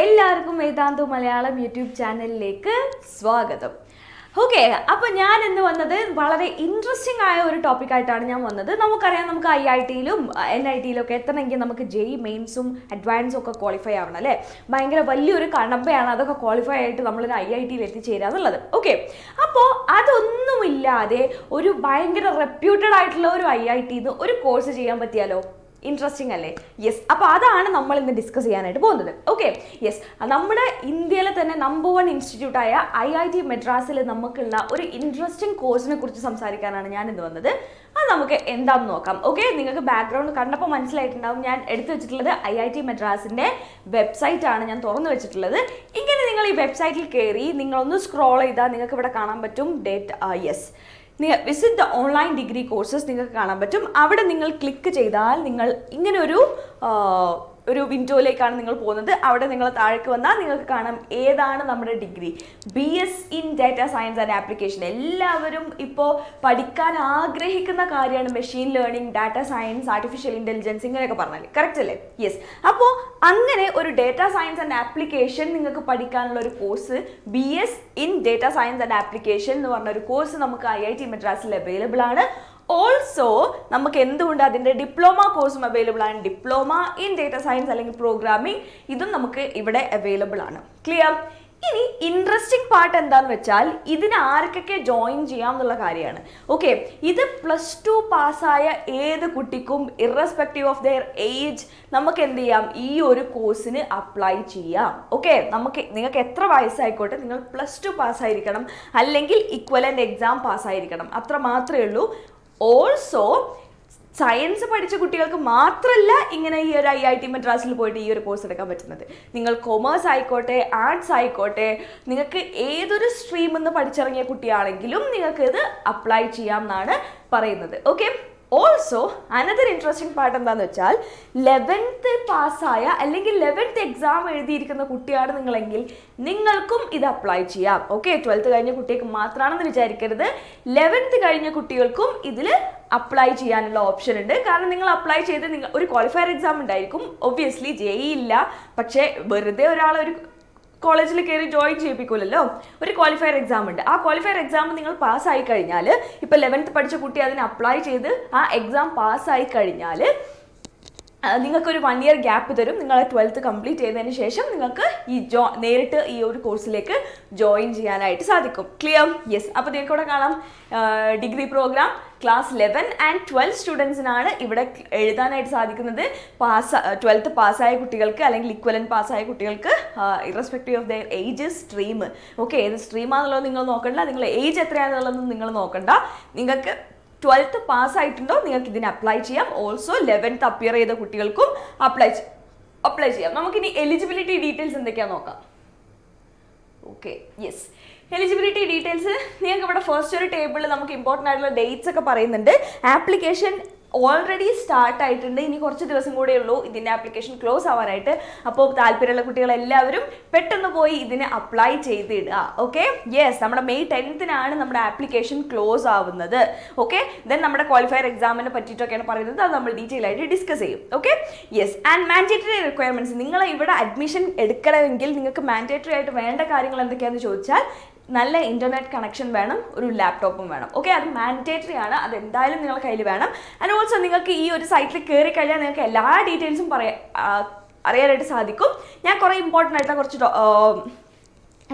എല്ലാവർക്കും വേദാന്തു മലയാളം യൂട്യൂബ് ചാനലിലേക്ക് സ്വാഗതം. ഓക്കെ, അപ്പോൾ ഞാൻ ഇന്ന് വന്നത് വളരെ ഇൻട്രസ്റ്റിംഗ് ആയ ഒരു ടോപ്പിക്കായിട്ടാണ് ഞാൻ വന്നത്. നമുക്കറിയാം, നമുക്ക് IITയിലും NITയിലും ഒക്കെ എത്തണമെങ്കിൽ നമുക്ക് JEE മെയിൻസും അഡ്വാൻസും ഒക്കെ ക്വാളിഫൈ ആവണം അല്ലേ. ഭയങ്കര വലിയൊരു കടമ്പയാണ് അതൊക്കെ ക്വാളിഫൈ ആയിട്ട് നമ്മളൊരു IITയിൽ എത്തിച്ചേരുക എന്നുള്ളത്. ഓക്കെ, അപ്പോൾ അതൊന്നുമില്ലാതെ ഒരു ഭയങ്കര റെപ്യൂട്ടഡ് ആയിട്ടുള്ള ഒരു IITന്ന് ഒരു കോഴ്സ് ചെയ്യാൻ പറ്റിയാലോ? ഇൻട്രസ്റ്റിംഗ് അല്ലേ? യെസ്, അപ്പോൾ അതാണ് നമ്മൾ ഇന്ന് ഡിസ്കസ് ചെയ്യാനായിട്ട് പോകുന്നത്. ഓക്കെ, യെസ്, നമ്മുടെ ഇന്ത്യയിലെ തന്നെ നമ്പർ 1 ഇൻസ്റ്റിറ്റ്യൂട്ടായ IIT മദ്രാസിൽ നമുക്കുള്ള ഒരു ഇൻട്രസ്റ്റിംഗ് കോഴ്സിനെ കുറിച്ച് സംസാരിക്കാനാണ് ഞാൻ ഇന്ന് വന്നത്. അത് നമുക്ക് എന്താണെന്ന് നോക്കാം. ഓക്കെ, നിങ്ങൾക്ക് ബാക്ക്ഗ്രൗണ്ട് കണ്ടപ്പോൾ മനസ്സിലായിട്ടുണ്ടാവും, ഞാൻ എടുത്തു വെച്ചിട്ടുള്ളത് IIT മദ്രാസിൻ്റെ വെബ്സൈറ്റാണ് ഞാൻ തുറന്നു വെച്ചിട്ടുള്ളത്. ഇങ്ങനെ നിങ്ങൾ ഈ വെബ്സൈറ്റിൽ കയറി നിങ്ങളൊന്ന് സ്ക്രോൾ ചെയ്താൽ നിങ്ങൾക്ക് ഇവിടെ കാണാൻ പറ്റും visit the online degree courses നിങ്ങൾക്ക് കാണാൻ പറ്റും. അവിടെ നിങ്ങൾ ക്ലിക്ക് ചെയ്താൽ നിങ്ങൾ ഇങ്ങനെ ഒരു വിൻഡോയിലേക്കാണ് നിങ്ങൾ പോകുന്നത്. അവിടെ നിങ്ങൾ താഴേക്ക് വന്നാൽ നിങ്ങൾക്ക് കാണാം ഏതാണ് നമ്മുടെ degree. BS in data science and application. എല്ലാവരും ഇപ്പോൾ പഠിക്കാൻ ആഗ്രഹിക്കുന്ന കാര്യമാണ് machine learning, data science, artificial intelligence, ഇങ്ങനെയൊക്കെ പറഞ്ഞാൽ കറക്റ്റ് അല്ലേ? യെസ്, അപ്പോൾ അങ്ങനെ ഒരു ഡാറ്റ സയൻസ് ആൻഡ് ആപ്ലിക്കേഷൻ നിങ്ങൾക്ക് പഠിക്കാനുള്ള ഒരു course BS in data science and application എന്ന് പറഞ്ഞ ഒരു കോഴ്സ് നമുക്ക് IIT മദ്രാസിൽ അവൈലബിൾ ആണ്. ഓൾസോ നമുക്ക് എന്തുകൊണ്ട് അതിൻ്റെ ഡിപ്ലോമ കോഴ്സും അവൈലബിൾ ആണ്. ഡിപ്ലോമ ഇൻ ഡേറ്റ സയൻസ് അല്ലെങ്കിൽ പ്രോഗ്രാമിംഗ്, ഇതും നമുക്ക് ഇവിടെ അവൈലബിൾ ആണ്. ക്ലിയർ? ഇനി ഇൻട്രസ്റ്റിംഗ് പാർട്ട് എന്താണെന്ന് വെച്ചാൽ ഇതിന് ആർക്കൊക്കെ ജോയിൻ ചെയ്യാം എന്നുള്ള കാര്യമാണ്. ഓക്കെ, ഇത് +2 പാസ്സായ ഏത് കുട്ടിക്കും ഇറസ്പെക്റ്റീവ് ഓഫ് ദെയർ ഏജ് നമുക്ക് എന്ത് ചെയ്യാം, ഈ ഒരു കോഴ്സിന് അപ്ലൈ ചെയ്യാം. ഓക്കെ, നിങ്ങൾക്ക് എത്ര വയസ്സായിക്കോട്ടെ, നിങ്ങൾ +2 പാസ്സായിരിക്കണം അല്ലെങ്കിൽ ഇക്വലൻ്റ് എക്സാം പാസ്സായിരിക്കണം, അത്ര മാത്രമേ ഉള്ളൂ. ഓൾസോ സയൻസ് പഠിച്ച കുട്ടികൾക്ക് മാത്രമല്ല ഇങ്ങനെ ഈ ഒരു IIT മദ്രാസിൽ പോയിട്ട് ഈ ഒരു കോഴ്സ് എടുക്കാൻ പറ്റുന്നത്. നിങ്ങൾ കൊമേഴ്സ് ആയിക്കോട്ടെ, ആർട്സ് ആയിക്കോട്ടെ, നിങ്ങൾക്ക് ഏതൊരു സ്ട്രീമിൽ നിന്ന് പഠിച്ചിറങ്ങിയ കുട്ടിയാണെങ്കിലും നിങ്ങൾക്ക് ഇത് അപ്ലൈ ചെയ്യാം എന്നാണ് പറയുന്നത്. Okay, also another interesting part എന്താണെന്ന് വെച്ചാൽ 11th പാസ്സായ അല്ലെങ്കിൽ 11th എക്സാം എഴുതിയിരിക്കുന്ന കുട്ടിയാണ് നിങ്ങളെങ്കിൽ നിങ്ങൾക്കും ഇത് അപ്ലൈ ചെയ്യാം. ഓക്കെ, 12th കഴിഞ്ഞ കുട്ടിക്ക് മാത്രമാണെന്ന് വിചാരിക്കരുത്, 11th കഴിഞ്ഞ കുട്ടികൾക്കും ഇതിൽ അപ്ലൈ ചെയ്യാനുള്ള ഓപ്ഷൻ ഉണ്ട്. കാരണം നിങ്ങൾ അപ്ലൈ ചെയ്ത് നിങ്ങൾ ഒരു ക്വാളിഫയർ എക്സാം ഉണ്ടായിരിക്കും. ഒബ്വിയസ്ലി JEE ഇല്ല, പക്ഷേ വെറുതെ ഒരാളൊരു കോളേജിൽ കയറി ജോയിൻ ചെയ്യിപ്പിക്കില്ലല്ലോ. ഒരു ക്വാളിഫയർ എക്സാം ഉണ്ട്. ആ ക്വാളിഫയർ എക്സാം നിങ്ങൾ പാസ്സായി കഴിഞ്ഞാൽ, ഇപ്പോൾ 11th പഠിച്ച കുട്ടി അതിന് അപ്ലൈ ചെയ്ത് ആ എക്സാം പാസ്സായി കഴിഞ്ഞാൽ നിങ്ങൾക്കൊരു 1 year ഗ്യാപ്പ് തരും. നിങ്ങൾ 12th കംപ്ലീറ്റ് ചെയ്തതിന് ശേഷം നിങ്ങൾക്ക് നേരിട്ട് ഈ ഒരു കോഴ്സിലേക്ക് ജോയിൻ ചെയ്യാനായിട്ട് സാധിക്കും. ക്ലിയർ? യെസ്, അപ്പോൾ നിങ്ങൾക്ക് ഇവിടെ കാണാം ഡിഗ്രി പ്രോഗ്രാം ക്ലാസ് 11 and 12 സ്റ്റുഡൻസിനാണ് ഇവിടെ എഴുതാനായിട്ട് സാധിക്കുന്നത്. 12th പാസ്സായ കുട്ടികൾക്ക് അല്ലെങ്കിൽ ഇക്വലൻറ്റ് പാസ്സായ കുട്ടികൾക്ക് irrespective of there age stream. Okay, ഏത് സ്ട്രീമാണെന്നുള്ളത് നിങ്ങൾ നോക്കണ്ട, നിങ്ങൾ ഏജ് എത്രയാണെന്നുള്ളതൊന്നും നിങ്ങൾ നോക്കണ്ട. നിങ്ങൾക്ക് 12th പാസ്സായിട്ടുണ്ടോ നിങ്ങൾക്ക് ഇതിന് അപ്ലൈ ചെയ്യാം. ഓൾസോ 11th അപ്പിയർ ചെയ്ത കുട്ടികൾക്കും അപ്ലൈ ചെയ്യാം. നമുക്കിനി എലിജിബിലിറ്റി ഡീറ്റെയിൽസ് എന്തൊക്കെയാണെന്ന് നോക്കാം. ഓക്കെ, യെസ്, എലിജിബിലിറ്റി ഡീറ്റെയിൽസ് നിങ്ങൾക്ക് ഇവിടെ ഫസ്റ്റ് ഒരു ടേബിളിൽ നമുക്ക് ഇമ്പോർട്ടൻ്റ് ആയിട്ടുള്ള ഡേറ്റ്സ് ഒക്കെ പറയുന്നുണ്ട്. ആപ്ലിക്കേഷൻ ഓൾറെഡി സ്റ്റാർട്ട് ആയിട്ടുണ്ട്. ഇനി കുറച്ച് ദിവസം കൂടെ ഉള്ളൂ ഇതിൻ്റെ ആപ്ലിക്കേഷൻ ക്ലോസ് ആവാനായിട്ട്. അപ്പോൾ താല്പര്യമുള്ള കുട്ടികളെല്ലാവരും പെട്ടെന്ന് പോയി ഇതിന് അപ്ലൈ ചെയ്തിടുക. ഓക്കെ, യെസ്, നമ്മുടെ May 10th നമ്മുടെ ആപ്ലിക്കേഷൻ ക്ലോസ് ആവുന്നത്. ഓക്കെ, ദെൻ നമ്മുടെ ക്വാളിഫയർ എക്സാമിനെ പറ്റിയിട്ടൊക്കെയാണ് പറയുന്നത്. അത് നമ്മൾ ഡീറ്റെയിൽ ആയിട്ട് ഡിസ്കസ് ചെയ്യും. Okay, yes, and mandatory requirements. നിങ്ങൾ ഇവിടെ അഡ്മിഷൻ എടുക്കണമെങ്കിൽ നിങ്ങൾക്ക് മാൻഡേറ്ററി ആയിട്ട് വേണ്ട കാര്യങ്ങൾ എന്തൊക്കെയാണെന്ന് ചോദിച്ചാൽ നല്ല ഇൻ്റർനെറ്റ് കണക്ഷൻ വേണം, ഒരു ലാപ്ടോപ്പും വേണം. ഓക്കെ, അത് മാൻഡേറ്ററി ആണ്, അത് എന്തായാലും നിങ്ങളുടെ കയ്യിൽ വേണം. ആൻഡ് ഓൾസോ നിങ്ങൾക്ക് ഈ ഒരു സൈറ്റിൽ കയറി കഴിഞ്ഞാൽ നിങ്ങൾക്ക് എല്ലാ ഡീറ്റെയിൽസും അറിയാനായിട്ട് സാധിക്കും. ഞാൻ കുറേ ഇമ്പോർട്ടൻ്റ് ആയിട്ടുള്ള കുറച്ച്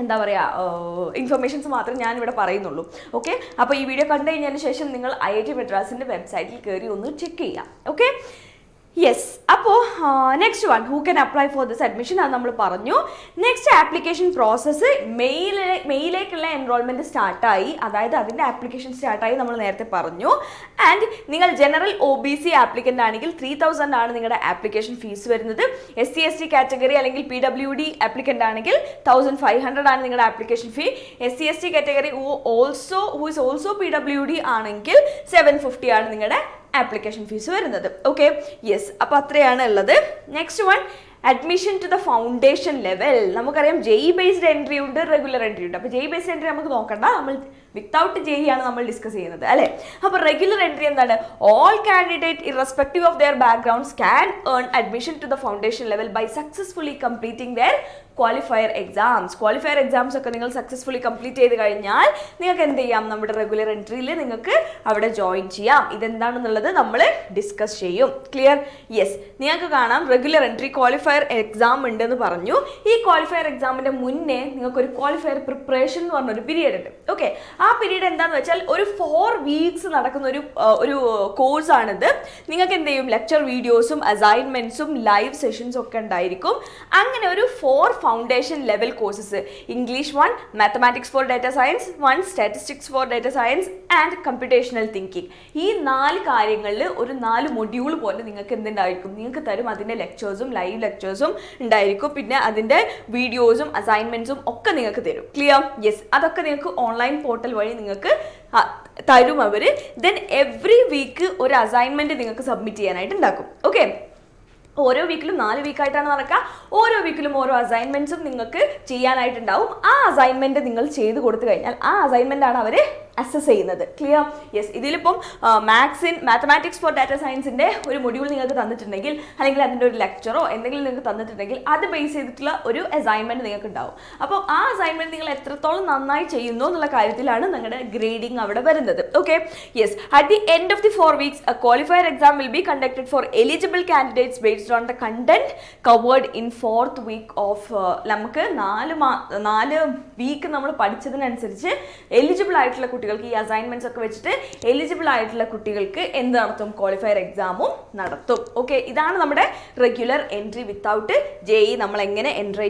എന്താ പറയുക ഇൻഫർമേഷൻസ് മാത്രമേ ഞാനിവിടെ പറയുന്നുള്ളൂ. ഓക്കെ, അപ്പോൾ ഈ വീഡിയോ കണ്ടു കഴിഞ്ഞതിന് ശേഷം നിങ്ങൾ IIT മദ്രാസിൻ്റെ വെബ്സൈറ്റിൽ കയറി ഒന്ന് ചെക്ക് ചെയ്യാം. ഓക്കെ, യെസ്, അപ്പോൾ next one who can apply for this admission, അത് നമ്മൾ പറഞ്ഞു. നെക്സ്റ്റ് ആപ്ലിക്കേഷൻ പ്രോസസ്സ് മെയിലേക്കുള്ള എൻറോൾമെൻറ്റ് സ്റ്റാർട്ടായി, അതായത് അതിൻ്റെ ആപ്ലിക്കേഷൻ സ്റ്റാർട്ടായി നമ്മൾ നേരത്തെ പറഞ്ഞു. ആൻഡ് നിങ്ങൾ ജനറൽ OBC ആപ്ലിക്കൻ്റ് ആണെങ്കിൽ 3000 ആണ് നിങ്ങളുടെ ആപ്ലിക്കേഷൻ ഫീസ് വരുന്നത്. SC/ST കാറ്റഗറി അല്ലെങ്കിൽ PWD ആപ്ലിക്കൻ്റ് ആണെങ്കിൽ 1500 ആണ് നിങ്ങളുടെ application fee. SC/ST category who is also PWD ആണെങ്കിൽ 750 ആണ് നിങ്ങളുടെ ആപ്ലിക്കേഷൻ ഫീസ് വരുന്നത്. ഓക്കെ, യെസ്, അപ്പോൾ അത്രയാണ് ഉള്ളത്. Next one admission to the foundation level. നമുക്കറിയാം JEE ബേസ്ഡ് എൻട്രി ഉണ്ട്, റെഗുലർ എൻട്രി ഉണ്ട്. അപ്പോൾ JEE ബേസ്ഡ് എൻട്രി നമുക്ക് നോക്കണ്ട, നമ്മൾ വിത്തൗട്ട് JEE ആണ് നമ്മൾ ഡിസ്കസ് ചെയ്യുന്നത് അല്ലേ. അപ്പോൾ റെഗുലർ എൻട്രി എന്താണ്? All candidate irrespective of their backgrounds can earn admission to the foundation level by successfully completing their qualifier exams ഒക്കെ നിങ്ങൾ സക്സസ്ഫുള്ളി കംപ്ലീറ്റ് ചെയ്ത് കഴിഞ്ഞാൽ നിങ്ങൾക്ക് എന്ത് ചെയ്യാം? നമ്മുടെ റെഗുലർ എൻട്രിയിൽ നിങ്ങൾക്ക് അവിടെ ജോയിൻ ചെയ്യാം. ഇതെന്താണെന്നുള്ളത് നമ്മൾ ഡിസ്കസ് ചെയ്യും. ക്ലിയർ? യെസ്. നിങ്ങൾക്ക് കാണാം റെഗുലർ എൻട്രി ക്വാളിഫയർ എക്സാം ഉണ്ടെന്ന് പറഞ്ഞു. ഈ ക്വാളിഫയർ എക്സാമിൻ്റെ മുന്നേ നിങ്ങൾക്കൊരു ക്വാളിഫയർ പ്രിപ്പറേഷൻ എന്ന് പറഞ്ഞൊരു പീരീഡ് ഉണ്ട്. ഓക്കെ, ആ പീരീഡ് എന്താണെന്ന് വെച്ചാൽ ഒരു 4 വീക്സ് നടക്കുന്ന ഒരു കോഴ്സാണിത്. നിങ്ങൾക്ക് എന്ത് ചെയ്യും? ലെക്ചർ വീഡിയോസും അസൈൻമെൻറ്റ്സും ലൈവ് സെഷൻസും ഒക്കെ ഉണ്ടായിരിക്കും. അങ്ങനെ ഒരു 4 foundation level courses, English 1, mathematics for data science 1, statistics for data science and computational thinking. ഈ 4 കാര്യങ്ങളിൽ ഒരു 4 മൊഡ്യൂൾ പോലെ നിങ്ങൾക്ക് എന്തുണ്ടായിരിക്കും? നിങ്ങൾക്ക് തരും. അതിൻ്റെ ലെക്ചേഴ്സും ലൈവ് ലെക്ചേഴ്സും ഉണ്ടായിരിക്കും. പിന്നെ അതിൻ്റെ വീഡിയോസും അസൈൻമെൻറ്റ്സും ഒക്കെ നിങ്ങൾക്ക് തരും. ക്ലിയർ? യെസ്. അതൊക്കെ നിങ്ങൾക്ക് ഓൺലൈൻ പോർട്ടൽ വഴി നിങ്ങൾക്ക് തരും അവർ. ദെൻ എവറി വീക്ക് ഒരു അസൈൻമെൻറ്റ് നിങ്ങൾക്ക് സബ്മിറ്റ് ചെയ്യാനായിട്ട് ഉണ്ടാക്കും. ഓക്കെ, ഓരോ വീക്കിലും 4 വീക്കായിട്ടാണ് നടക്കുക. ഓരോ വീക്കിലും ഓരോ അസൈൻമെൻറ്റ്സും നിങ്ങൾക്ക് ചെയ്യാനായിട്ടുണ്ടാവും. ആ അസൈൻമെൻറ്റ് നിങ്ങൾ ചെയ്ത് കൊടുത്തു കഴിഞ്ഞാൽ ആ അസൈൻമെൻ്റ് ആണ് അവർ അസസ് ചെയ്യുന്നത്. ക്ലിയർ? യെസ്. ഇതിലിപ്പം മാത്തമാറ്റിക്സ് ഫോർ ഡാറ്റ സയൻസിൻ്റെ ഒരു മൊഡ്യൂൾ നിങ്ങൾക്ക് തന്നിട്ടുണ്ടെങ്കിൽ, അല്ലെങ്കിൽ അതിൻ്റെ ഒരു ലെക്ചറോ എന്തെങ്കിലും നിങ്ങൾക്ക് തന്നിട്ടുണ്ടെങ്കിൽ അത് ബേസ് ചെയ്തിട്ടുള്ള ഒരു അസൈൻമെൻറ്റ് നിങ്ങൾക്ക് ഉണ്ടാവും. അപ്പോൾ ആ അസൈൻമെൻറ്റ് നിങ്ങൾ എത്രത്തോളം നന്നായി ചെയ്യുന്നു എന്നുള്ള കാര്യത്തിലാണ് നിങ്ങളുടെ ഗ്രേഡിംഗ് അവിടെ വരുന്നത്. Okay, yes. At the end of the 4 weeks a qualifier exam will be conducted for eligible candidates based on the content covered in 4th week of. നമുക്ക് 4 വീക്ക് നമ്മൾ പഠിച്ചതിനനുസരിച്ച് എലിജിബിൾ ആയിട്ടുള്ള കുട്ടികൾക്ക്, ഈ അസൈൻമെന്റ്സ് ഒക്കെ വെച്ചിട്ട് എലിജിബിൾ ആയിട്ടുള്ള കുട്ടികൾക്ക് എന്ത് നടത്തും? ക്വാളിഫയർ എക്സാമും നടത്തും. ഓക്കെ, ഇതാണ് നമ്മുടെ റെഗുലർ എൻട്രി വിത്തൗട്ട് JEE നമ്മൾ എങ്ങനെ എൻട്രി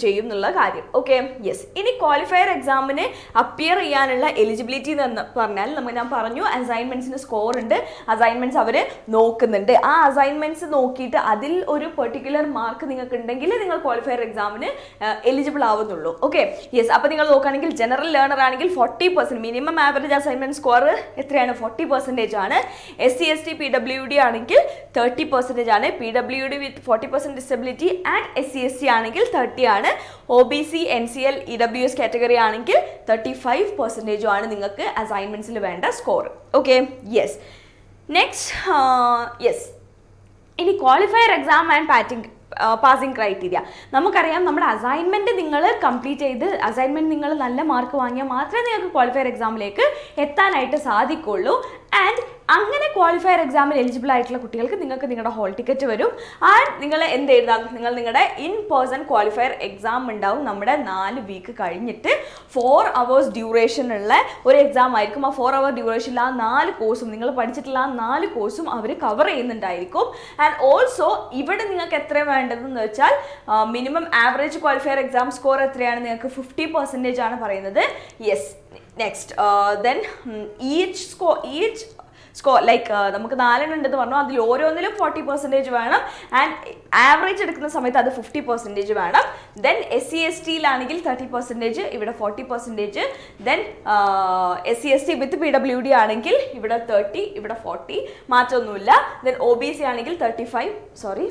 ചെയ്യും എന്നുള്ള കാര്യം. Okay, yes. ഇനി ക്വാളിഫയർ എക്സാമിന് അപ്പിയർ ചെയ്യാനുള്ള എലിജിബിലിറ്റി എന്ന് പറഞ്ഞാൽ ഞാൻ പറഞ്ഞു അസൈൻമെന്റ്സിന് സ്കോർ ഉണ്ട്. അസൈൻമെന്റ്സ് അവർ നോക്കുന്നുണ്ട്. ആ അസൈൻമെന്റ്സ് നോക്കിയിട്ട് അതിൽ ഒരു പെർട്ടിക്കുലർ മാർക്ക് നിങ്ങൾക്ക് ഉണ്ടെങ്കിൽ നിങ്ങൾ ക്വാളിഫയർ എക്സാമിന് എലിജിബിൾ ആവുന്നുള്ളൂ. Okay, yes. അപ്പോൾ നിങ്ങൾ നോക്കുകയാണെങ്കിൽ ജനറൽ ലേണർ ആണെങ്കിൽ 40% മിനിമം ആവറേജ് അസൈൻമെന്റ് സ്കോർ എത്രയാണ്? 40% ആണ്. SC ST PWD ആണെങ്കിൽ 30% ആണ്. PWD with 40% disability and SC ST ആണെങ്കിൽ 30 ആണ്. OBC NCL EWS കാറ്റഗറി ആണെങ്കിൽ 35% ആണ് നിങ്ങൾക്ക് അസൈൻമെന്റ്സിൽ വേണ്ട score. Okay, yes. Next, yes. ഇനി qualifier exam and passing criteria. നമുക്കറിയാം നമ്മുടെ അസൈൻമെൻറ്റ് നിങ്ങൾ കംപ്ലീറ്റ് ചെയ്ത് അസൈൻമെൻറ്റ് നിങ്ങൾ നല്ല മാർക്ക് വാങ്ങിയാൽ മാത്രമേ നിങ്ങൾക്ക് ക്വാളിഫയർ എക്സാമിലേക്ക് എത്താനായിട്ട് സാധിക്കുള്ളൂ. ആൻഡ് അങ്ങനെ ക്വാളിഫയർ എക്സാമിൽ എലിജിബിൾ ആയിട്ടുള്ള കുട്ടികൾക്ക് നിങ്ങൾക്ക് നിങ്ങളുടെ ഹോൾ ടിക്കറ്റ് വരും. ആൻഡ് നിങ്ങൾ എന്ത് എഴുതാം? നിങ്ങൾ നിങ്ങളുടെ ഇൻ പേഴ്സൺ ക്വാളിഫയർ എക്സാം ഉണ്ടാവും. നമ്മുടെ 4 വീക്ക് കഴിഞ്ഞിട്ട് 4 hours ഡ്യൂറേഷനുള്ള ഒരു എക്സാം ആയിരിക്കും. ആ 4 hour ഡ്യൂറേഷനിൽ ആ 4 കോഴ്സും നിങ്ങൾ പഠിച്ചിട്ടുള്ള ആ 4 കോഴ്സും അവർ കവർ ചെയ്യുന്നുണ്ടായിരിക്കും. ആൻഡ് ഓൾസോ ഇവിടെ നിങ്ങൾക്ക് എത്ര വേണ്ടതെന്ന് വെച്ചാൽ minimum average qualifier exam score എത്രയാണ്? നിങ്ങൾക്ക് 50% ആണ് പറയുന്നത്. Yes. Next, then each score like നമുക്ക് 4 ഉണ്ടെന്ന് പറഞ്ഞു. അതിൽ ഓരോന്നിലും 40% വേണം. ആൻഡ് ആവറേജ് എടുക്കുന്ന സമയത്ത് അത് 50% വേണം. ദെൻ SC ST യിലാണെങ്കിൽ 30%, ഇവിടെ 40%. ദെൻ SC ST വിത്ത് PWD ആണെങ്കിൽ ഇവിടെ 30, ഇവിടെ 40, മാറ്റമൊന്നുമില്ല. ദെൻ OBC ആണെങ്കിൽ 35,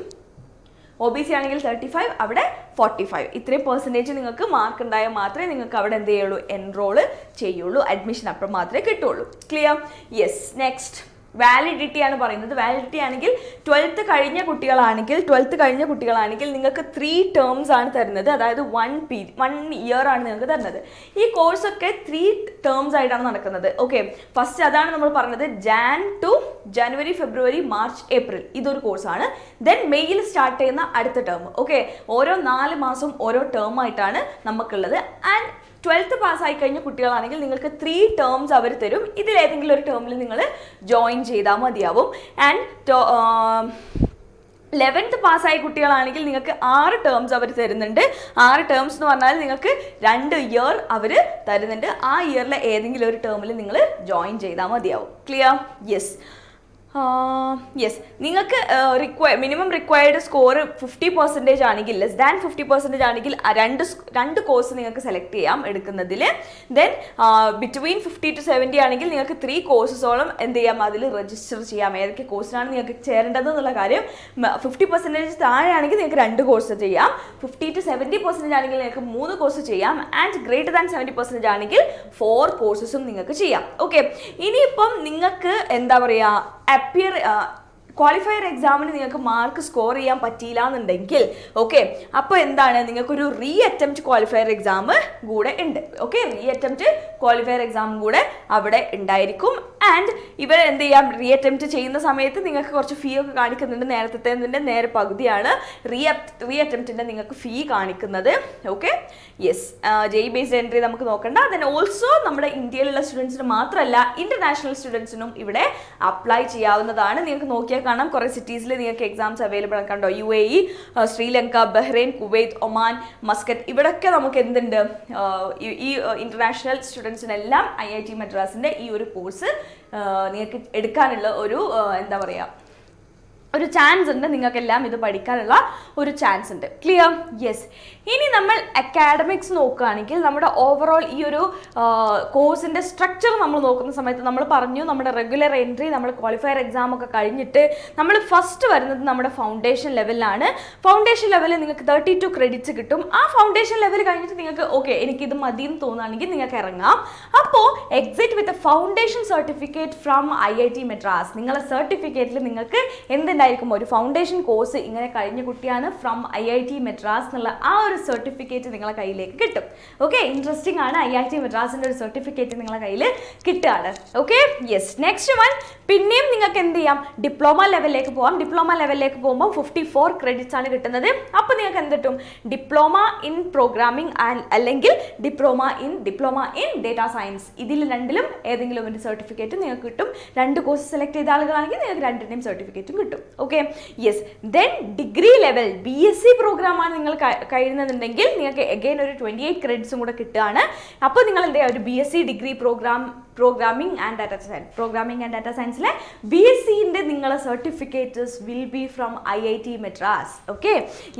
അവിടെ 45. ഇത്രയും പെർസെൻറ്റേജ് നിങ്ങൾക്ക് മാർക്ക് ഉണ്ടായാൽ മാത്രമേ നിങ്ങൾക്ക് അവിടെ എന്ത് ചെയ്യുള്ളൂ? എൻറോള് ചെയ്യുള്ളൂ. അഡ്മിഷൻ അപ്പോൾ മാത്രമേ കിട്ടുള്ളൂ. ക്ലിയർ? യെസ്. നെക്സ്റ്റ്, വാലിഡിറ്റി ആണ് പറയുന്നത്. വാലിഡിറ്റി ആണെങ്കിൽ 12th കഴിഞ്ഞ കുട്ടികളാണെങ്കിൽ നിങ്ങൾക്ക് 3 terms ആണ് തരുന്നത്. അതായത് 1 year ആണ് നിങ്ങൾക്ക് തരുന്നത്. ഈ കോഴ്സൊക്കെ 3 terms ആയിട്ടാണ് നടക്കുന്നത്. ഓക്കെ, ഫസ്റ്റ് അതാണ് നമ്മൾ പറഞ്ഞത്. ജനുവരി, ഫെബ്രുവരി, മാർച്ച്, ഏപ്രിൽ ഇതൊരു കോഴ്സാണ്. ദെൻ മെയ്യിൽ സ്റ്റാർട്ട് ചെയ്യുന്ന അടുത്ത ടേം. ഓക്കെ, ഓരോ 4 മാസം ഓരോ ടേം ആയിട്ടാണ് നമുക്കുള്ളത്. ആൻഡ് 12th പാസ്സായി കഴിഞ്ഞ കുട്ടികളാണെങ്കിൽ നിങ്ങൾക്ക് 3 terms അവർ തരും. ഇതിലേതെങ്കിലും ഒരു ടേമിൽ നിങ്ങൾ ജോയിൻ ചെയ്താൽ മതിയാവും. ആൻഡ് 11th പാസ്സായ കുട്ടികളാണെങ്കിൽ നിങ്ങൾക്ക് 6 terms അവർ തരുന്നുണ്ട്. 6 terms എന്ന് പറഞ്ഞാൽ നിങ്ങൾക്ക് 2 year അവർ തരുന്നുണ്ട്. ആ ഇയറിലെ ഏതെങ്കിലും ഒരു ടേമിൽ നിങ്ങൾ ജോയിൻ ചെയ്താൽ മതിയാവും. ക്ലിയർ? യെസ്. യെസ്, നിങ്ങൾക്ക് മിനിമം റിക്വയർഡ് സ്കോർ 50% ആണെങ്കിൽ, ലെസ് ദാൻ 50% ആണെങ്കിൽ രണ്ട് കോഴ്സ് നിങ്ങൾക്ക് സെലക്ട് ചെയ്യാം എടുക്കുന്നതിൽ. ദെൻ ബിറ്റ്വീൻ 50 to 70 ആണെങ്കിൽ നിങ്ങൾക്ക് 3 കോഴ്സസോളം എന്ത് ചെയ്യാം, അതിൽ രജിസ്റ്റർ ചെയ്യാം. ഏതൊക്കെ കോഴ്സിനാണ് നിങ്ങൾക്ക് ചേരേണ്ടത് എന്നുള്ള കാര്യം. 50% താഴെയാണെങ്കിൽ നിങ്ങൾക്ക് 2 കോഴ്സ് ചെയ്യാം. 50 to 70% ആണെങ്കിൽ നിങ്ങൾക്ക് 3 കോഴ്സ് ചെയ്യാം. ആൻഡ് ഗ്രേറ്റർ ദാൻ 70% ആണെങ്കിൽ 4 കോഴ്സസും നിങ്ങൾക്ക് ചെയ്യാം. ഓക്കെ, ഇനിയിപ്പം നിങ്ങൾക്ക് എന്താ പറയുക, ക്വാളിഫയർ എക്സാമിന് നിങ്ങൾക്ക് മാർക്ക് സ്കോർ ചെയ്യാൻ പറ്റിയില്ല എന്നുണ്ടെങ്കിൽ, ഓക്കെ, അപ്പോൾ എന്താണ്, നിങ്ങൾക്കൊരു റീ അറ്റംപ്റ്റ് ക്വാളിഫയർ എക്സാം കൂടെ ഉണ്ട്. Okay, re attempt qualifier exam കൂടെ അവിടെ ഉണ്ടായിരിക്കും. ആൻഡ് ഇവർ എന്ത് ചെയ്യാം, റീ അറ്റംപ്റ്റ് ചെയ്യുന്ന സമയത്ത് നിങ്ങൾക്ക് കുറച്ച് ഫീ ഒക്കെ കാണിക്കുന്നുണ്ട്. നേരത്തെ നേരെ പകുതിയാണ് റീ അറ്റംപ്റ്റിൻ്റെ നിങ്ങൾക്ക് ഫീ കാണിക്കുന്നത്. Okay, yes, JEE based entry നമുക്ക് നോക്കണ്ട. ദെൻ ഓൾസോ നമ്മുടെ ഇന്ത്യയിലുള്ള സ്റ്റുഡൻസിന് മാത്രമല്ല, ഇന്റർനാഷണൽ സ്റ്റുഡൻസിനും ഇവിടെ അപ്ലൈ ചെയ്യാവുന്നതാണ്. നിങ്ങൾക്ക് നോക്കിയാൽ കാണാം, കുറേ സിറ്റീസിൽ നിങ്ങൾക്ക് എക്സാംസ് അവൈലബിൾ ആണ്. കണ്ടോ, UAE, Sri Lanka, Bahrain, Kuwait, Oman, Muscat, ഇവിടെയൊക്കെ നമുക്ക് എന്തുണ്ട്, ഈ ഇന്റർനാഷണൽ സ്റ്റുഡൻസിനെല്ലാം IIT മദ്രാസിൻ്റെ ഈ ഒരു കോഴ്സ് നിങ്ങൾക്ക് എടുക്കാനുള്ള ഒരു എന്താ പറയുക, ഒരു ചാൻസ് ഉണ്ട്. നിങ്ങൾക്കെല്ലാം ഇത് പഠിക്കാനുള്ള ഒരു ചാൻസ് ഉണ്ട്. ക്ലിയർ? യെസ്. ഇനി നമ്മൾ അക്കാഡമിക്സ് നോക്കുകയാണെങ്കിൽ നമ്മുടെ ഓവറോൾ ഈ ഒരു കോഴ്സിൻ്റെ സ്ട്രക്ചർ നമ്മൾ നോക്കുന്ന സമയത്ത് നമ്മൾ പറഞ്ഞു, നമ്മുടെ റെഗുലർ എൻട്രി, നമ്മൾ ക്വാളിഫയർ എക്സാം ഒക്കെ കഴിഞ്ഞിട്ട് നമ്മൾ ഫസ്റ്റ് വരുന്നത് നമ്മുടെ ഫൗണ്ടേഷൻ ലെവലിലാണ്. ഫൗണ്ടേഷൻ ലെവലിൽ നിങ്ങൾക്ക് 32 ക്രെഡിറ്റ്സ് കിട്ടും. ആ ഫൗണ്ടേഷൻ ലെവൽ കഴിഞ്ഞിട്ട് നിങ്ങൾക്ക് ഓക്കെ എനിക്കിത് മതിയെന്ന് തോന്നുകയാണെങ്കിൽ നിങ്ങൾക്ക് ഇറങ്ങാം. അപ്പോൾ exit with foundation certificate from IIT Madras. നിങ്ങളുടെ സർട്ടിഫിക്കറ്റിൽ നിങ്ങൾക്ക് എന്തുണ്ടായിരിക്കും, ഒരു ഫൗണ്ടേഷൻ കോഴ്സ് ഇങ്ങനെ കഴിഞ്ഞ കുട്ടിയാണ് ഫ്രം IIT മദ്രാസ് എന്നുള്ള ആ ഒരു സർട്ടിഫിക്കറ്റ് നിങ്ങളുടെ കയ്യിലേക്ക് കിട്ടും. ഓക്കെ, ഇൻട്രസ്റ്റിംഗ് ആണ്. IIT മദ്രാസിൻ്റെ ഒരു സർട്ടിഫിക്കറ്റ് നിങ്ങളുടെ കയ്യിൽ കിട്ടുകയാണ്. Okay, yes. നെക്സ്റ്റ് വൺ, പിന്നെയും നിങ്ങൾക്ക് എന്ത് ചെയ്യാം, ഡിപ്ലോമ ലെവലിലേക്ക് പോകാം. ഡിപ്ലോമ ലെവലിലേക്ക് പോകുമ്പോൾ 54 ക്രെഡിറ്റ്സ് ആണ് കിട്ടുന്നത്. അപ്പോൾ നിങ്ങൾക്ക് എന്ത് കിട്ടും, ഡിപ്ലോമ ഇൻ പ്രോഗ്രാമിംഗ് അല്ലെങ്കിൽ ഡിപ്ലോമ ഇൻ ഡേറ്റാ സയൻസ്. ഇതിൽ രണ്ടിലും ഏതെങ്കിലും ഒരു സർട്ടിഫിക്കറ്റ് നിങ്ങൾക്ക് കിട്ടും. 2 കോഴ്സ് സെലക്ട് ചെയ്ത ആളുകളാണെങ്കിൽ നിങ്ങൾക്ക് 2ൻ്റെയും സർട്ടിഫിക്കറ്റും കിട്ടും. Okay, yes. Then degree level BSc പ്രോഗ്രാമാണ് നിങ്ങൾ കഴിയുന്നതെന്നുണ്ടെങ്കിൽ നിങ്ങൾക്ക് അഗൈൻ ഒരു 28 ക്രെഡിറ്റ്സും കൂടെ കിട്ടുകയാണ്. അപ്പോൾ നിങ്ങൾ എന്താ ഒരു BSc degree programming and data സയൻസിലെ BScൻ്റെ നിങ്ങളെ certificates will be from IIT Madras. Okay,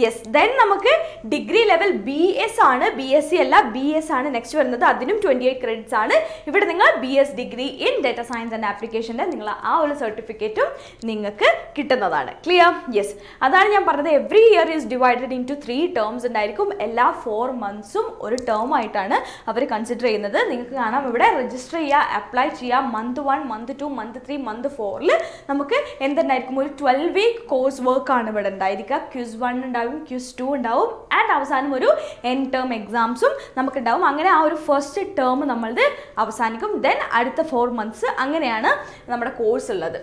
yes. Then നമുക്ക് ഡിഗ്രി ലെവൽ BS ആണ്, BSc അല്ല BS ആണ് നെക്സ്റ്റ് വരുന്നത്. അതിനും 28 ക്രെഡിറ്റ്സ് ആണ്. ഇവിടെ നിങ്ങൾ BS degree in data science and ആപ്ലിക്കേഷൻ്റെ നിങ്ങൾ ആ ഒരു സർട്ടിഫിക്കറ്റും നിങ്ങൾക്ക് കിട്ടുന്നതാണ്. ക്ലിയർ? യെസ്. അതാണ് ഞാൻ പറഞ്ഞത്, every year is divided in to 3 terms ഉണ്ടായിരിക്കും. എല്ലാ 4 മന്ത്സും ഒരു ടേം ആയിട്ടാണ് അവർ കൺസിഡർ ചെയ്യുന്നത്. നിങ്ങൾക്ക് കാണാം ഇവിടെ രജിസ്റ്റർ ചെയ്യുക, അപ്ലൈ ചെയ്യാം. മന്ത് 1, മന്ത് 2, മന്ത് 3, മന്ത് 4 നമുക്ക് എന്തുണ്ടായിരിക്കും, ഒരു 12 വീക്ക് കോഴ്സ് വർക്ക് ആണ് ഇവിടെ ഉണ്ടായിരിക്കുക. Quiz 1 ഉണ്ടാവും, Quiz 2 ഉണ്ടാവും, ആൻഡ് അവസാനം ഒരു എൻഡ് ടേം എക്സാംസും നമുക്കുണ്ടാവും. അങ്ങനെ ആ ഒരു ഫസ്റ്റ് ടേം നമ്മളത് അവസാനിക്കും. ദെൻ അടുത്ത 4 മന്ത്സ് അങ്ങനെയാണ് നമ്മുടെ കോഴ്സ് ഉള്ളത്.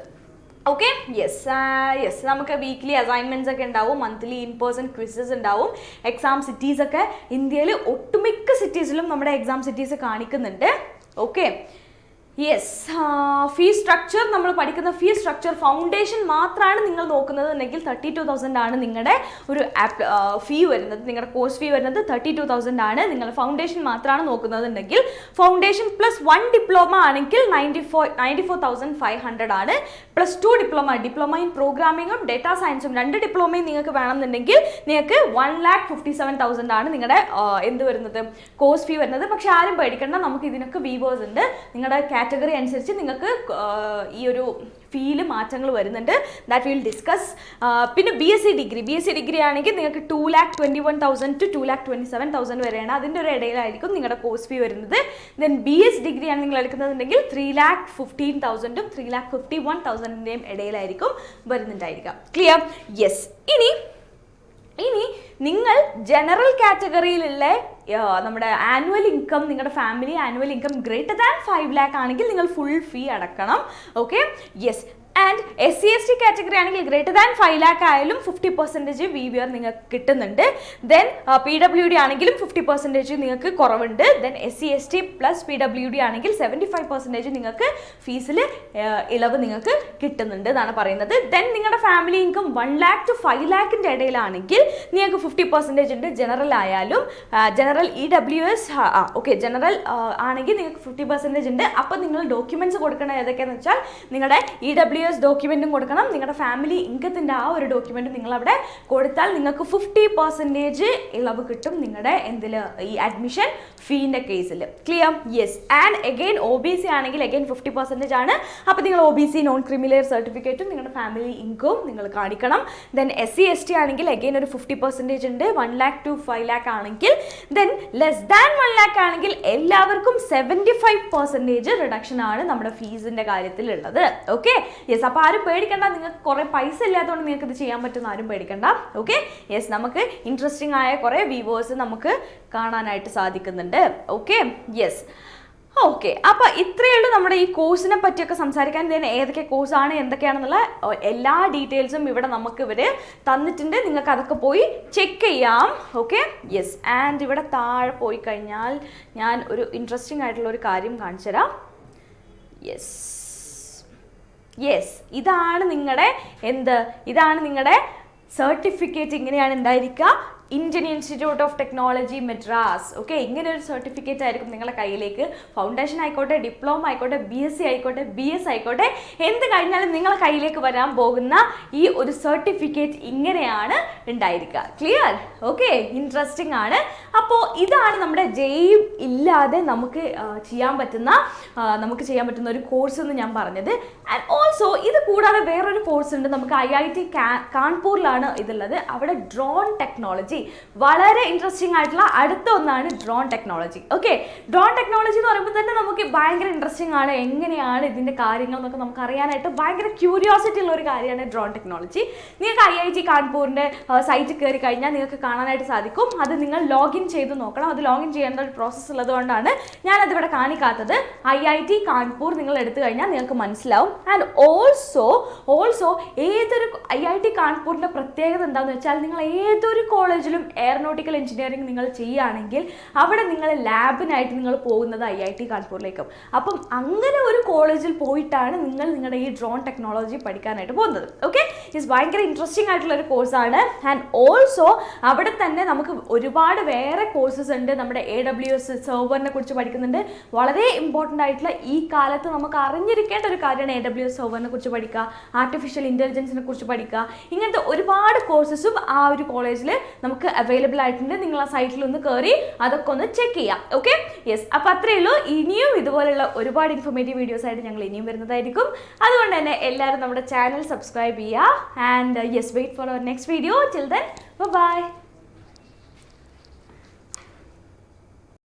Okay, yes. നമുക്ക് വീക്ക്ലി അസൈൻമെൻറ്റ്സ് ഒക്കെ ഉണ്ടാവും, മന്ത്ലി ഇൻ പേഴ്സൺ ക്വിസസ് ഉണ്ടാവും. എക്സാം സിറ്റീസ് ഒക്കെ ഇന്ത്യയിൽ ഒട്ടുമിക്ക സിറ്റീസിലും നമ്മുടെ എക്സാം സിറ്റീസ് കാണിക്കുന്നുണ്ട്. Okay, yes. ഫീ സ്ട്രക്ചർ, നമ്മൾ പഠിക്കുന്ന ഫീ സ്ട്രക്ചർ ഫൗണ്ടേഷൻ മാത്രമാണ് നിങ്ങൾ നോക്കുന്നതെങ്കിൽ 32,000 ആണ് നിങ്ങളുടെ ഒരു ഫീ വരുന്നത്. നിങ്ങളുടെ കോഴ്സ് ഫീ വരുന്നത് 32,000 ആണ്. നിങ്ങൾ ഫൗണ്ടേഷൻ മാത്രമാണ് നോക്കുന്നതെങ്കിൽ ഫൗണ്ടേഷൻ പ്ലസ് 1 ഡിപ്ലോമ ആണെങ്കിൽ 94,500 ആണ്. പ്ലസ് 2 ഡിപ്ലോമ ഇൻ പ്രോഗ്രാമിങ്ങും ഡേറ്റാ സയൻസും 2 ഡിപ്ലോമയും നിങ്ങൾക്ക് വേണമെന്നുണ്ടെങ്കിൽ നിങ്ങൾക്ക് 1,57,000 ആണ് നിങ്ങളുടെ എന്ത് വരുന്നത്, കോഴ്സ് ഫീ വരുന്നത്. പക്ഷെ ആരും പേടിക്കേണ്ട, നമുക്ക് ഇതിനൊക്കെ വീവേഴ്സ് ഉണ്ട്. നിങ്ങളുടെ കാറ്റഗറി അനുസരിച്ച് നിങ്ങൾക്ക് ഈ ഒരു ഫീല് മാറ്റങ്ങൾ വരുന്നുണ്ട്. That will discuss. പിന്നെ BSc ഡിഗ്രി ആണെങ്കിൽ നിങ്ങൾക്ക് 2,21,000 to 2,27,000 വരെയാണ്. അതിൻ്റെ ഒരു ഇടയിലായിരിക്കും നിങ്ങളുടെ കോഴ്സ് ഫീ വരുന്നത്. ദെൻ BS ഡിഗ്രി ആണ് നിങ്ങൾ എടുക്കുന്നതെങ്കിൽ 3,15,000 3,51,000 ഇടയിലായിരിക്കും വരുന്നുണ്ടായിരിക്കുക. ക്ലിയർ? യെസ്. ഇനി നിങ്ങൾ ജനറൽ കാറ്റഗറിയിലുള്ള നമ്മുടെ ആനുവൽ ഇൻകം, നിങ്ങളുടെ family annual income greater than 5 lakh ആണെങ്കിൽ നിങ്ങൾ ഫുൾ ഫീ അടക്കണം. Okay, yes. And SC/ST category ആണെങ്കിൽ ഗ്രേറ്റർ ദാൻ 5 lakh ആയാലും 50% VVR നിങ്ങൾക്ക് കിട്ടുന്നുണ്ട്. ദെൻ PWD ആണെങ്കിലും 50% നിങ്ങൾക്ക് കുറവുണ്ട്. ദെൻ SC/ST പ്ലസ് PWD ആണെങ്കിൽ 75% നിങ്ങൾക്ക് ഫീസിൽ ഇളവ് നിങ്ങൾക്ക് കിട്ടുന്നുണ്ട് എന്നാണ് പറയുന്നത്. ദെൻ നിങ്ങളുടെ ഫാമിലി ഇൻകം 1 lakh to 5 lakhൻ്റെ ഇടയിലാണെങ്കിൽ നിങ്ങൾക്ക് 50% ഉണ്ട്. ജനറൽ ആയാലും ജനറൽ EWS ജനറൽ ആണെങ്കിൽ നിങ്ങൾക്ക് 50% ഉണ്ട്. അപ്പോൾ നിങ്ങൾ ഡോക്യുമെൻറ്റ്സ് കൊടുക്കേണ്ടത് ഏതൊക്കെയാണെന്ന് വെച്ചാൽ നിങ്ങളുടെ EWS AWS ഡോക്യുമെൻറ്റും കൊടുക്കണം, നിങ്ങളുടെ ഫാമിലി ഇൻകത്തിൻ്റെ ആ ഒരു ഡോക്യുമെൻറ്റ് നിങ്ങളവിടെ കൊടുത്താൽ നിങ്ങൾക്ക് 50% ഇളവ് കിട്ടും നിങ്ങളുടെ എന്തിൽ ഈ അഡ്മിഷൻ ഫീൻ്റെ കേസിൽ. Clear? Yes. And again OBC ആണെങ്കിൽ അഗെയിൻ 50% ആണ്. അപ്പോൾ നിങ്ങൾ OBC നോൺ ക്രിമിലെയർ സർട്ടിഫിക്കറ്റും നിങ്ങളുടെ ഫാമിലി ഇൻകവും നിങ്ങൾ കാണിക്കണം. ദെൻ SC ST ആണെങ്കിൽ അഗെയിൻ ഒരു 50% ഉണ്ട്. 1 lakh to 5 lakh ആണെങ്കിൽ. ദെൻ ലെസ് ദാൻ 1 lakh ആണെങ്കിൽ എല്ലാവർക്കും 75% റിഡക്ഷൻ ആണ് നമ്മുടെ ഫീസിൻ്റെ കാര്യത്തിലുള്ളത്. ഓക്കെ? യെസ്. അപ്പോൾ ആരും പേടിക്കണ്ട, നിങ്ങൾക്ക് കുറേ പൈസ ഇല്ലാത്തതുകൊണ്ട് നിങ്ങൾക്ക് ഇത് ചെയ്യാൻ പറ്റുന്ന ആരും പേടിക്കണ്ട. ഓക്കെ? യെസ്. നമുക്ക് ഇൻട്രസ്റ്റിംഗ് ആയ കുറേ വ്യൂവേഴ്സ് നമുക്ക് കാണാനായിട്ട് സാധിക്കുന്നുണ്ട്. ഓക്കെ? യെസ്. ഓക്കെ, അപ്പോൾ ഇത്രയേ ഉള്ളൂ നമ്മുടെ ഈ കോഴ്സിനെ പറ്റിയൊക്കെ സംസാരിക്കാൻ. ഇതിന് ഏതൊക്കെ കോഴ്സാണ് എന്തൊക്കെയാണെന്നുള്ള എല്ലാ ഡീറ്റെയിൽസും ഇവിടെ നമുക്ക് ഇവർ തന്നിട്ടുണ്ട്. നിങ്ങൾക്ക് അതൊക്കെ പോയി ചെക്ക് ചെയ്യാം. ഓക്കെ? യെസ്. ആൻഡ് ഇവിടെ താഴെ പോയി കഴിഞ്ഞാൽ ഞാൻ ഒരു ഇൻട്രസ്റ്റിംഗ് ആയിട്ടുള്ള ഒരു കാര്യം കാണിച്ചു തരാം. യെസ്. ഇതാണ് നിങ്ങളുടെ ഇതാണ് നിങ്ങളുടെ സർട്ടിഫിക്കറ്റ്. ഇങ്ങനെയാണ് ഉണ്ടായിരിക്കുക. Indian institute of technology Madras. Okay, ഇങ്ങനെ ഒരു സർട്ടിഫിക്കറ്റ് ആയിരിക്കും നിങ്ങളുടെ കയ്യിലേക്ക്. ഫൗണ്ടേഷൻ ആയിക്കോട്ടെ, ഡിപ്ലോമ ആയിക്കോട്ടെ, BSc ആയിക്കോട്ടെ, BS ആയിക്കോട്ടെ, എന്ത് കഴിഞ്ഞാലും നിങ്ങളുടെ കയ്യിലേക്ക് വരാൻ പോകുന്ന ഈ ഒരു സർട്ടിഫിക്കറ്റ് ഇങ്ങനെയാണ് ഉണ്ടായിരിക്കുക. ക്ലിയർ? ഓക്കെ, ഇൻട്രസ്റ്റിംഗ് ആണ്. അപ്പോൾ ഇതാണ് നമ്മുടെ JEE ഇല്ലാതെ നമുക്ക് ചെയ്യാൻ പറ്റുന്ന ഒരു കോഴ്സ് എന്ന് ഞാൻ പറഞ്ഞത്. ആൻഡ് ഓൾസോ ഇത് കൂടാതെ വേറൊരു കോഴ്സ് ഉണ്ട് നമുക്ക് IIT കാൺപൂരിലാണ് ഇതുള്ളത്. അവിടെ ഡ്രോൺ ടെക്നോളജി വളരെ ഇൻട്രസ്റ്റിംഗ് ആയിട്ടുള്ള അടുത്ത ഒന്നാണ് drone technology. Okay, drone technology എന്ന് പറയുമ്പോൾ തന്നെ നമുക്ക് ഭയങ്കര ഇൻട്രസ്റ്റിംഗ് ആണ്. എങ്ങനെയാണ് ഇതിൻ്റെ കാര്യങ്ങൾ എന്നൊക്കെ നമുക്ക് അറിയാനായിട്ട് ഭയങ്കര ക്യൂരിയോസിറ്റി ഉള്ള ഒരു കാര്യമാണ് ഡ്രോൺ ടെക്നോളജി. നിങ്ങൾക്ക് IIT കാൺപൂരിൻ്റെ സൈറ്റിൽ കയറി കഴിഞ്ഞാൽ നിങ്ങൾക്ക് കാണാനായിട്ട് സാധിക്കും. അത് നിങ്ങൾ ലോഗിൻ ചെയ്ത് നോക്കണം. അത് ലോഗിൻ ചെയ്യേണ്ട ഒരു പ്രോസസ്സ് ഉള്ളതുകൊണ്ടാണ് ഞാനതിവിടെ കാണിക്കാത്തത്. IIT കാൺപൂർ നിങ്ങൾ എടുത്തു കഴിഞ്ഞാൽ നിങ്ങൾക്ക് മനസ്സിലാവും. ആൻഡ് ഓൾസോ ഏതൊരു IIT കാൺപൂരിൻ്റെ പ്രത്യേകത എന്താണെന്ന് വെച്ചാൽ നിങ്ങൾ ഏതൊരു കോളേജിലും എയറോനോട്ടിക്കൽ എഞ്ചിനീയറിംഗ് നിങ്ങൾ ചെയ്യുകയാണെങ്കിൽ അവിടെ നിങ്ങൾ ലാബിനായിട്ട് നിങ്ങൾ പോകുന്നത് IIT കാൺപൂരിലേക്കും. അപ്പം അങ്ങനെ ഒരു കോളേജിൽ പോയിട്ടാണ് നിങ്ങൾ നിങ്ങളുടെ ഈ ഡ്രോൺ ടെക്നോളജി പഠിക്കാനായിട്ട് പോകുന്നത്. ഓക്കെ, ഇറ്റ്സ് ഭയങ്കര ഇൻട്രസ്റ്റിംഗ് ആയിട്ടുള്ള ഒരു കോഴ്സാണ്. ആൻഡ് ഓൾസോ അവിടെ തന്നെ നമുക്ക് ഒരുപാട് വേറെ കോഴ്സസ് ഉണ്ട്. നമ്മുടെ AWS സെർവറിനെ കുറിച്ച് പഠിക്കുന്നുണ്ട്. വളരെ ഇമ്പോർട്ടൻ്റ് ആയിട്ടുള്ള ഈ കാലത്ത് നമുക്ക് അറിഞ്ഞിരിക്കേണ്ട ഒരു കാര്യമാണ് AWS സെർവറിനെ കുറിച്ച് പഠിക്കുക, ആർട്ടിഫിഷ്യൽ ഇൻ്റലിജൻസിനെ കുറിച്ച് പഠിക്കുക. ഇങ്ങനത്തെ ഒരുപാട് കോഴ്സസും ആ ഒരു കോളേജിൽ നമുക്ക് അവൈലബിൾ ആയിട്ടുണ്ട്. നിങ്ങൾ ആ സൈറ്റിൽ ഒന്ന് കയറി അതൊക്കെ ഒന്ന് ചെക്ക് ചെയ്യാം. ഓക്കെ? യെസ്. അപ്പോൾ അത്രയേ ഉള്ളൂ. ഇനിയും ഇതുപോലുള്ള ഒരുപാട് ഇൻഫോർമേറ്റീവ് വീഡിയോസ് ആയിട്ട് ഞങ്ങൾ ഇനിയും വരുന്നതായിരിക്കും. അതുകൊണ്ട് തന്നെ എല്ലാവരും നമ്മുടെ ചാനൽ സബ്സ്ക്രൈബ് ചെയ്യുക. And yes, wait for our next video. Till then by.